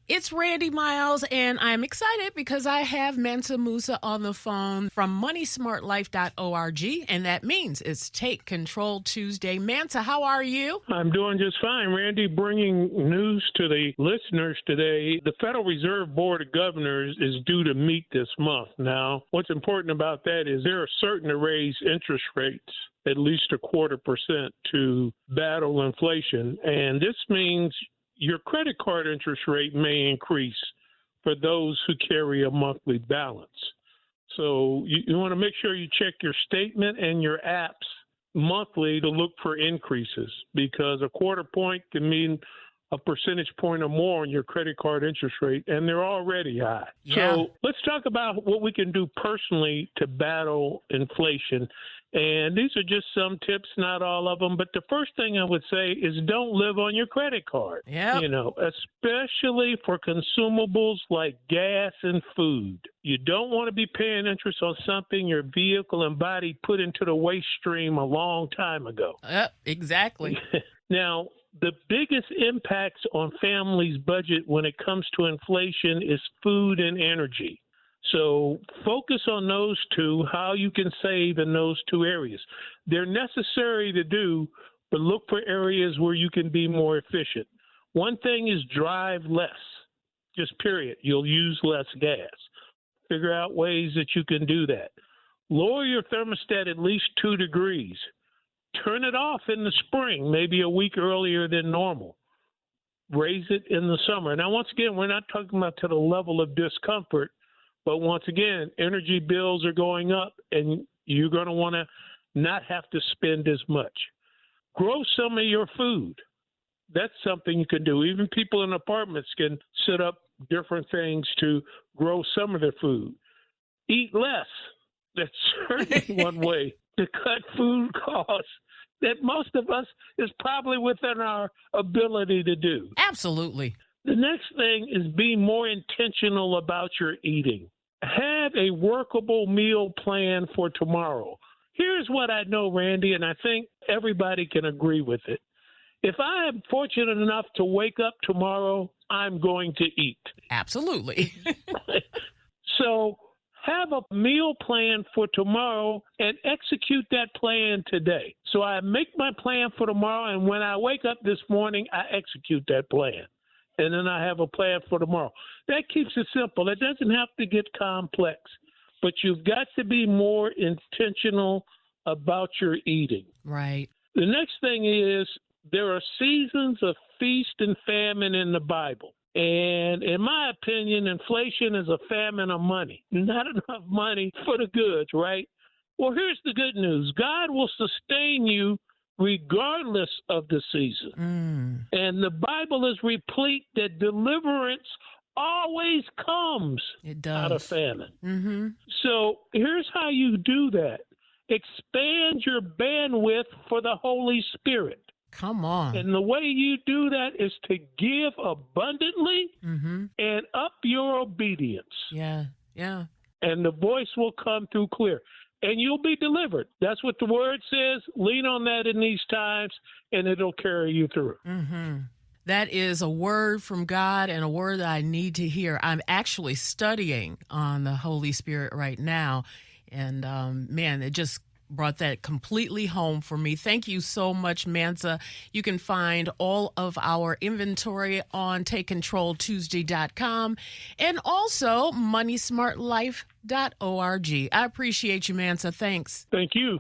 It's Randy Miles, and I'm excited because I have Mansa Musa on the phone from moneysmartlife.org, and that means it's Take Control Tuesday. Mansa, how are you? I'm doing just fine, Randy. Bringing news to the listeners today. The Federal Reserve Board of Governors is due to meet this month. Now, what's important about that is they're certain to raise interest rates at least 0.25% to battle inflation, and this means your credit card interest rate may increase for those who carry a monthly balance. So you want to make sure you check your statement and your apps monthly to look for increases, because 0.25 point can mean a percentage point or more on your credit card interest rate, and they're already high. Yeah. So let's talk about what we can do personally to battle inflation. And these are just some tips, not all of them. But the first thing I would say is don't live on your credit card. Yep. Especially for consumables like gas and food. You don't want to be paying interest on something your vehicle and body put into the waste stream a long time ago. Exactly. Now, the biggest impacts on families' budget when it comes to inflation is food and energy. So focus on those two, how you can save in those two areas. They're necessary to do, but look for areas where you can be more efficient. One thing is drive less, just period. You'll use less gas. Figure out ways that you can do that. Lower your thermostat at least 2 degrees. Turn it off in the spring, maybe a week earlier than normal. Raise it in the summer. Now, once again, we're not talking about to the level of discomfort. But once again, energy bills are going up, and you're going to want to not have to spend as much. Grow some of your food. That's something you can do. Even people in apartments can set up different things to grow some of their food. Eat less. That's certainly one way to cut food costs that most of us is probably within our ability to do. Absolutely. The next thing is be more intentional about your eating. Have a workable meal plan for tomorrow. Here's what I know, Randy, and I think everybody can agree with it. If I am fortunate enough to wake up tomorrow, I'm going to eat. Absolutely. So have a meal plan for tomorrow and execute that plan today. So I make my plan for tomorrow, and when I wake up this morning, I execute that plan. And then I have a plan for tomorrow. That keeps it simple. It doesn't have to get complex, but you've got to be more intentional about your eating. Right. The next thing is there are seasons of feast and famine in the Bible. And in my opinion, inflation is a famine of money. Not enough money for the goods, right? Well, here's the good news. God will sustain you regardless of the season. And the Bible is replete that deliverance always comes out of famine. Mm-hmm. So here's how you do that. Expand your bandwidth for the Holy Spirit. Come on. And the way you do that is to give abundantly and up your obedience. Yeah. And the voice will come through clear. And you'll be delivered. That's what the word says. Lean on that in these times, and it'll carry you through. That is a word from God and a word that I need to hear. I'm actually studying on the Holy Spirit right now. And, man, it just brought that completely home for me. Thank you so much, Mansa. You can find all of our inventory on TakeControlTuesday.com and also moneysmartlife.org. I appreciate you, Mansa. Thanks. Thank you.